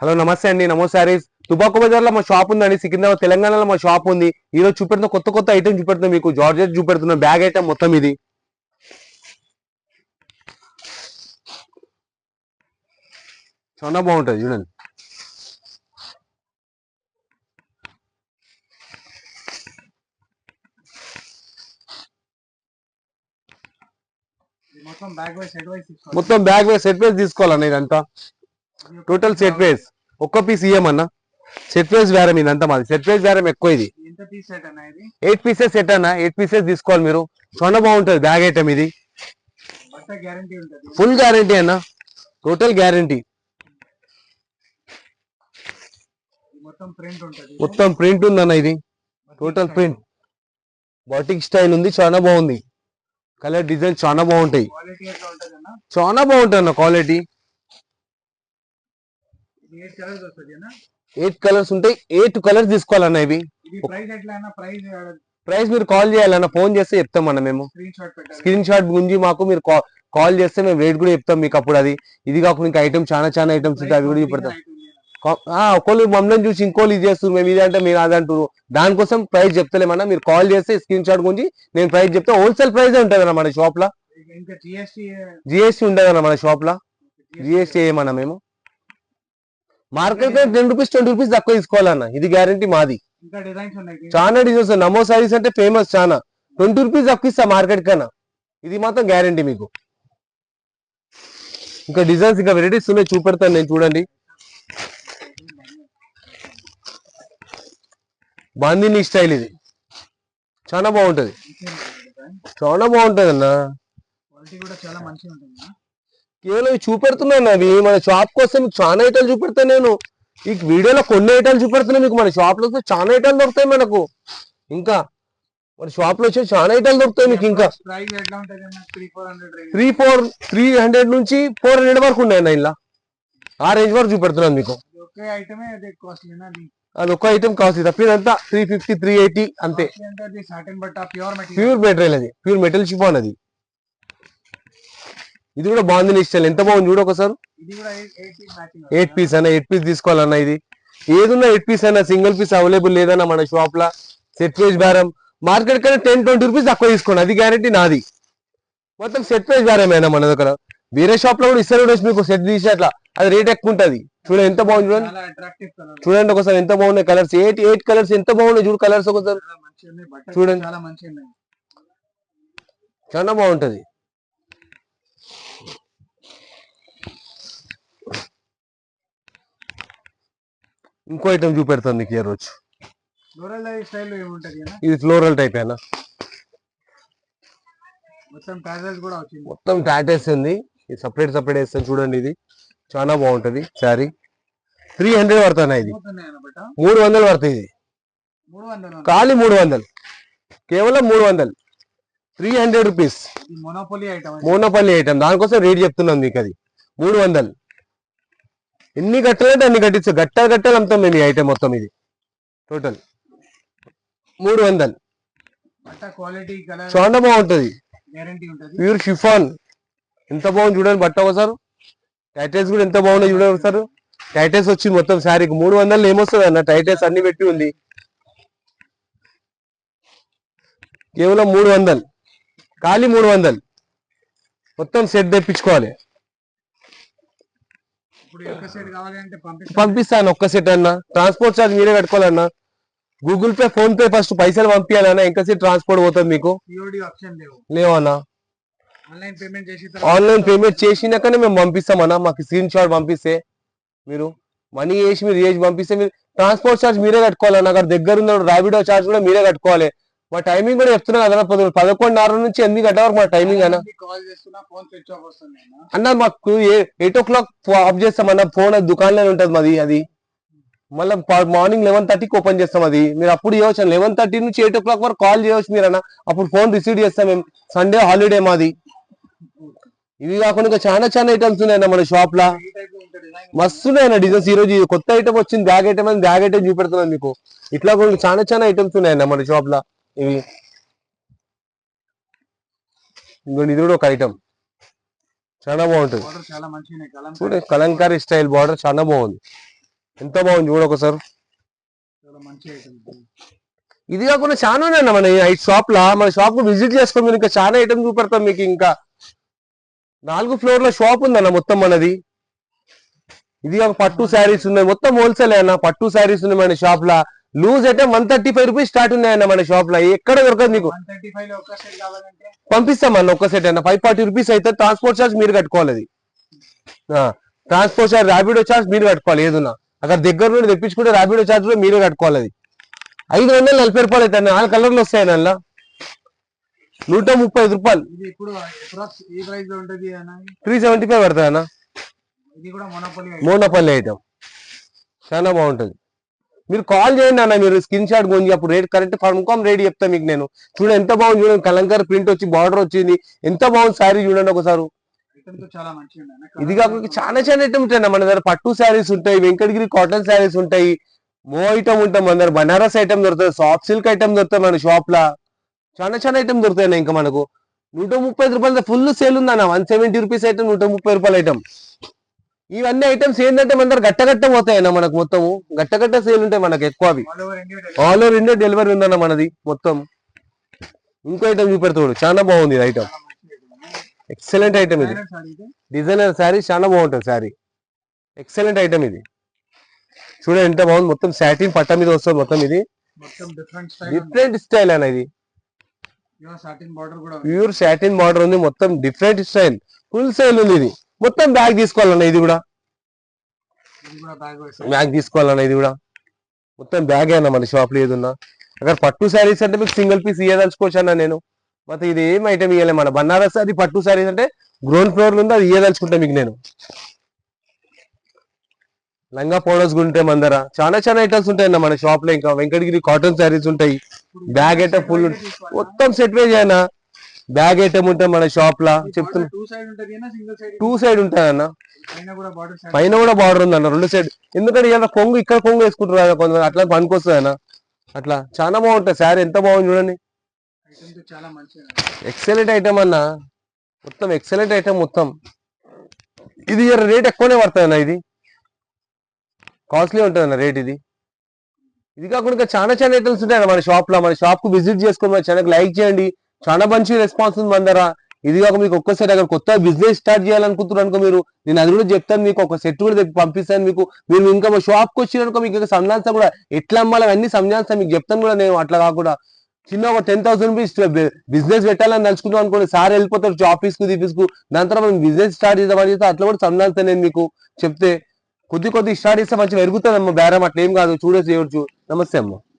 Hello నమస్తే అండి. నమో శారీస్ తుబాకు బజార్ లో మా షాప్ ఉందండి. సికింద్రాబాద్ తెలంగాణలో మా షాప్ ఉంది. ఈ రోజు చూపెడుతున్న కొత్త కొత్త ఐటమ్ చూపెడుతున్నా మీకు. జార్జెట్ చూపెడుతున్న బ్యాగ్ ఐటమ్ మొత్తం ఇది చాలా బాగుంటది చూడండి. మొత్తం బ్యాగ్ వైస్ సెట్ వైస్ తీసుకోవాలన్న ఇదంతా. టోటల్ సెట్ వైస్ ఒక్క పీస్ ఇయ్యమన్నా. సెట్ వైస్ బేరం ఇదంతా మాది. సెట్ వైస్ బేరం ఎక్కువ ఇది. 8 పీసెస్ సెట్ అన్న. 8 పీసెస్ తీసుకోవాలి మీరు. చాలా బాగుంటది బ్యాగ్ ఐటమ్ ఇది. ఫుల్ గ్యారంటీ అన్న. Total guarantee. మొత్తం ప్రింట్ ఉందన్న ఇది. టోటల్ ప్రింట్ బాటిక్ స్టైల్ ఉంది. చాలా బాగుంది. కలర్ డిజైన్ చాలా బాగుంటాయి. చాలా బాగుంటుంది అన్న క్వాలిటీ. 8 కలర్స్ ఉంటాయి. 8 కలర్స్ తీసుకోవాలన్న ఇవి. ప్రైస్ మీరు కాల్ చేయాలన్న. ఫోన్ చేస్తే చెప్తామన్న మేము. స్క్రీన్ షాట్ గుంజి మాకు మీరు కాల్ చేస్తే మేము రేట్ కూడా చెప్తాం మీకు. అప్పుడు అది ఇది కాకుండా ఇంకా ఐటమ్ చాలా ఐటమ్స్ ఉంటాయి. అవి కూడా చూపెడతాం. ఒకళ్ళు మమ్మల్ని చూసి ఇంకోళ్ళు ఇది చేస్తారు. మేము ఇది అంటే మీరు అది అంటారు. దానికోసం ప్రైస్ చెప్తలేమన్నా. మీరు కాల్ చేస్తే స్క్రీన్ షాట్ గురించి నేను ప్రైస్ చెప్తే హోల్సేల్ ప్రైస్ ఉంటుంది అన్న మన షాప్ లో. జిఎస్టీ ఉండదన్న మన షాప్ లో. జిఎస్టీ ఏమన్నా మేము మార్కెట్ 10 రూపీస్ 20 రూపీస్ తక్కువ తీసుకోవాలన్న. ఇది గ్యారంటీ మాది. చాలా డిజైన్స్. నమో సారీస్ అంటే ఫేమస్. చాలా 20 రూపీస్ తక్కువ ఇస్తా మార్కెట్ కన్నా. ఇది మాత్రం గ్యారంటీ మీకు. ఇంకా డిజైన్స్ ఇంకా వెరైటీస్ ఉన్నాయి చూపెడతాను నేను. చూడండి బాందిని స్టైల్ ఇది. చాలా బాగుంటది. చాలా బాగుంటది అన్న. కేవలం చూపెడుతున్నాను అవి మన షాప్ కోసం. చాలా ఐటాలు చూపెడతాను నేను. ఈ వీడియోలో కొన్ని ఐటాలు చూపెడుతున్నాయి మీకు. మన షాప్ లో చాలా ఐటాలు దొరుకుతాయి మనకు. ఇంకా మన షాప్ లో వచ్చి చాలా ఐటాలు దొరుకుతాయి మీకు. ఇంకా 300 నుంచి 400 వరకు ఉన్నాయన్న. ఇలా ఆ రేంజ్ వరకు చూపెడుతున్నాను మీకు. అది ఒక్క ఐటమ్ కాస్ట్. తప్పిదంతా 350 380 అంతే. ప్యూర్ మెటీరియల్ అది. ప్యూర్ మెటల్ షిఫాన్ అది. ఇది కూడా బాగుంది స్టైల్. ఎంత బాగుంది చూడు ఒకసారి. 8 పీస్ అన్న. 8 పీస్ తీసుకోవాలన్న. ఇది ఏదున్నా 8 పీస్ అన్న. సింగిల్ పీస్ అవైలబుల్ లేదన్న మన షాప్ లా. సెట్ ప్రైస్ బేరం మార్కెట్ కన్నా 10-20 రూపీస్ తక్కువ తీసుకోండి. అది గ్యారంటీ నాది. మొత్తం సెట్ ప్రైస్ బేరమేనా మన దగ్గర. వేరే షాప్ లో కూడా ఇస్తారు మీకు సెట్ తీసి అట్లా. అది రేట్ ఎక్కువ ఉంటది. చూడండి ఎంత బాగుంది చూడండి. చూడండి ఒకసారి ఎంత బాగున్నాయి కలర్స్. 8 కలర్స్ ఎంత బాగున్నాయి చూడు. కలర్స్ ఒకసారి చూడండి. చాలా బాగుంటది. ఇంకో ఐటమ్ చూపెడతాను నీకు ఈ రోజు. ఇది ఫ్లోరల్ టైప్ అన్న. మొత్తం టాటెస్ ఉంది. ఇది సపరేట్ వేస్తాను చూడండి. ఇది చాలా బాగుంటది శారీ. 300 పడుతున్నా. ఇది 300 పడుతుంది. ఇది ఖాళీ 300. కేవలం 300. 300 రూపీస్. Monopoly item. దానికోసం రేట్ చెప్తున్నాం మీకు. అది 300. ఎన్ని గట్టాలంటే అన్ని కట్టించు. గట్టాలు అమ్ముతాం మేము ఈ ఐటమ్ మొత్తం. ఇది టోటల్ 300. చాలా బాగుంటది. Pure chiffon. ఎంత బాగుంది చూడండి బట్ట ఒకసారి. టైటల్స్ కూడా ఎంత బాగున్నాయి చూడండి ఒకసారి. టైటల్స్ వచ్చింది మొత్తం శారీకి. 300 ఏమొస్తుంది అన్న. టైటల్స్ అన్ని పెట్టి ఉంది. కేవలం 300. ఖాళీ 300. మొత్తం సెట్ తెప్పించుకోవాలి. పంపిస్తాను ఒక్క సెట్ అన్న. ట్రాన్స్పోర్ట్ చార్జ్ మీరే కట్టుకోవాలన్నా. Google Pay PhonePe first పైసలు పంపించాలన్నా. ఇంకా సెట్ ట్రాన్స్పోర్ట్ పోతుంది మీకు. లేవన్నా. ఆన్లైన్ పేమెంట్ చేసినాకనే మేము పంపిస్తామన్నా. మాకు స్క్రీన్ షాట్ పంపిస్తే మీరు మనీ వేసి మీరు చేసి పంపిస్తే మీరు ట్రాన్స్పోర్ట్ చార్జ్ మీరే కట్టుకోవాలన్నా. అక్కడ దగ్గర ఉన్న ర్యాపిడో చార్జ్ కూడా మీరే కట్టుకోవాలి. మా టైమింగ్ కూడా చెప్తున్నా కదా. 11:30 నుంచి 8 గంటల వరకు మా టైమింగ్ అన్న. అన్న మాకు 8 o'clock ఆఫ్ చేస్తామన్నా. ఫోన్ అది దుకాణంలో ఉంటుంది మాది. అది మళ్ళీ మార్నింగ్ 11:30కి ఓపెన్ చేస్తాం. అది మీరు అప్పుడు చేయవచ్చు. 11:30 నుంచి 8 o'clock వరకు కాల్ చేయవచ్చు మీరు అన్న. అప్పుడు ఫోన్ రిసీవ్ చేస్తాం మేము. సండే హాలిడే మాది. ఇవి కాకుండా ఇంకా చాలా ఐటమ్స్ ఉన్నాయన్న మన షాప్ లా. మస్తు ఉన్నాయన్న డిజైన్స్. ఈ రోజు కొత్త ఐటమ్ వచ్చింది. బ్యాగ్ ఐటమ్ అని బ్యాగ్ ఐటమ్ చూపెడుతున్నాను మీకు. ఇట్లా కూడా చాలా ఐటమ్స్ ఉన్నాయన్న మన షాప్ లా. ఇవి ఇంకోటి. ఇది కూడా ఒక ఐటమ్ చాలా బాగుంటుంది. చూడండి కలంకారీ స్టైల్ బార్డర్ చాలా బాగుంది. ఎంత బాగుంది చూడొకసారి. చాలా మంచి ఐటమ్. ఇది కాకుండా చాలా ఉన్నాయన్న మన ఈ షాప్ లా. మన షాప్ కు విజిట్ చేసుకోండి, మీరు ఇంకా చాలా ఐటమ్ చూపెడతాం మీకు. ఇంకా 4 ఫ్లోర్ల షాప్ ఉందన్న మొత్తం మనది. ఇది ఒక పట్టు శారీస్ ఉన్నాయి, మొత్తం హోల్సేల్ అన్న. పట్టు శారీస్ ఉన్నాయి మన షాప్ లా. లూజ్ అయితే 135 రూపీస్ స్టార్ట్ ఉన్నాయన్న మన షాప్ లో. ఎక్కడ దొరకదు నీకు. 135 లో ఒక సెట్ కావాలంటే పంపిస్తామన్న ఒక్క సెట్ అన్న. 540 రూపీస్ అయితే ట్రాన్స్పోర్ట్ చార్జ్ మీరు కట్టుకోవాలి. అది ట్రాన్స్పోర్ట్ చార్జ్, ర్యాపిడో చార్జ్ మీరు కట్టుకోవాలి. ఏదన్నా అక్కడ దగ్గర నుండి తెప్పించుకుంటే ర్యాపిడో చార్జ్ కూడా మీరే కట్టుకోవాలి. అది 540 రూపాయలు అయితే 4 కలర్లు వస్తాయి అన్న. 135 రూపాయలు. ఇది ఇప్పుడు ఈ ప్రైస్ లో ఉంటది అన్న. 375 పడతాయి అన్న. ఇది కూడా మోనపల్లి ఐటమ్ చాలా బాగుంటది. మీరు కాల్ చేయండి అన్న, మీరు స్క్రీన్ షాట్ గుంజి అప్పుడు రేట్ కరెక్ట్ కన్ఫర్మ్ రేట్ చెప్తా మీకు నేను. చూడండి ఎంత బాగుంది, చూడండి కలంకారీ ప్రింట్ వచ్చి బార్డర్ వచ్చింది, ఎంత బాగుంది శారీ చూడండి ఒకసారి. ఇది కాకుండా చాలా చాలా ఐటమ్ ఉంటాయి మన దగ్గర. పట్టు శారీస్ ఉంటాయి, వెంకటగిరి కాటన్ శారీస్ ఉంటాయి, మో ఐటమ్ ఉంటాయి మన దగ్గర. బనారస్ ఐటమ్ దొరుకుతుంది, సాఫ్ట్ సిల్క్ ఐటమ్ దొరుకుతాయి మన షాప్ లా. చాలా చాలా ఐటమ్ దొరుకుతాయి ఇంకా మనకు. 135 రూపాయలు ఫుల్ సేల్ ఉందన్న. 170 రూపీస్ ఐటమ్, 130 రూపాయల ఐటమ్. ఇవన్నీ ఐటమ్స్ ఏంటంటే మన దగ్గర గట్టగట్ట పోతాయన్న మనకు. మొత్తము గట్టగట్ట సేల్ ఉంటాయి మనకు ఎక్కువ. అవి ఆల్ ఓవర్ ఇండియా డెలివరీ ఉందన్న మనది మొత్తం. ఇంకో ఐటమ్ చూపెడతాడు, చాలా బాగుంది ఇది ఐటమ్. ఎక్సలెంట్ ఐటమ్ ఇది. డిజైనర్ శారీ చాలా బాగుంటుంది శారీ. ఎక్సలెంట్ ఐటమ్ ఇది. చూడండి ఎంత బాగుంది, మొత్తం సాటిన్ పట్ట మీద వస్తుంది మొత్తం. ఇది డిఫరెంట్ స్టైల్ అన్న. ఇది ప్యూర్ సాటిన్ బార్డర్ ఉంది, మొత్తం డిఫరెంట్ స్టైల్, ఫుల్ స్టైల్ ఉంది. ఇది మొత్తం బ్యాగ్ తీసుకోవాలన్న. ఇది కూడా బ్యాగ్ తీసుకోవాలన్న. ఇది కూడా మొత్తం బ్యాగ్ అన్న మన షాప్ లో. ఏదున్నా అక్కడ పట్టు శారీస్ అంటే మీకు సింగిల్ పీస్ ఇయ్యదలుచుకోవచ్చు అన్న నేను. ಮತ್ತೆ ఇది ఏం ఐటమ్ ఇవ్వలే మన బనారస్. అది పట్టు శారీస్ అంటే గ్రౌండ్ ఫ్లోర్ ఉంది, అది ఇయ్యదలుచుకుంటా మీకు నేను. లంగా పౌడర్స్ ఉంటాయి మన దగ్గర. చాలా చాలా ఐటమ్స్ ఉంటాయి మన షాప్ లో. ఇంకా వెంకటగిరి కాటన్ శారీస్ ఉంటాయి. బ్యాగ్ ఐటమ్ ఫుల్ మొత్తం సెట్ వేజ్ అయినా బ్యాగ్ ఐటమ్ ఉంటాయి మన షాప్ లా. చెప్తున్నా 2 సైడ్ ఉంటాయి అన్న. పైన కూడా బార్డర్ ఉంది అన్న, 2 సైడ్. ఎందుకంటే ఇలా కొంగు ఇక్కడ కొంగు వేసుకుంటారు కదా కొంతమంది, అట్లా పనికొస్తుంది అన్న. అట్లా చాలా బాగుంటుంది శారీ. ఎంత బాగుంది చూడండి. ఎక్సలెంట్ ఐటమ్ అన్న, మొత్తం ఎక్సలెంట్ ఐటమ్ మొత్తం. ఇది రేట్ ఎక్కువనే పడుతుంది అన్న. ఇది కాస్ట్లీ ఉంటుంది అన్న రేట్. ఇది కాకుండా చాలా చాలా ఐటమ్స్ ఉంటాయి మన షాప్ లో. మన షాప్ కు విజిట్ చేసుకుని మన ఛానల్ లైక్ చేయండి. చాలా మంచి రెస్పాన్స్ ఉంది మన దగ్గర. ఇది కాక మీకు ఒక్కసారి అక్కడ కొత్త బిజినెస్ స్టార్ట్ చేయాలనుకుంటున్నారు అనుకో మీరు, నేను అది కూడా చెప్తాను మీకు. ఒక సెట్ కూడా పంపిస్తాను మీకు. మీరు ఇంకా మా షాప్ కి వచ్చినారనుకో మీకు సంజాన్సా కూడా ఎట్లా అమ్మాలి అన్ని సంజాన్సా మీకు చెప్తాను కూడా నేను. అట్లా కాకుండా చిన్న ఒక 10,000 రూపీస్ బిజినెస్ పెట్టాలని తలుచుకుంటాం అనుకోండి, సార్ వెళ్ళిపోతారు ఆఫీస్ కు ఆఫీస్ కు. దాని తర్వాత మనం బిజినెస్ స్టార్ట్ చేద్దామని చెప్తే అట్లా కూడా సంజాన్సా నేను మీకు చెప్తే కొద్ది స్టార్ట్ చేస్తే మంచిగా పెరుగుతుంది అమ్మ బేరం. అట్లా ఏం కాదు, చూడొచ్చు. నమస్తే అమ్మ.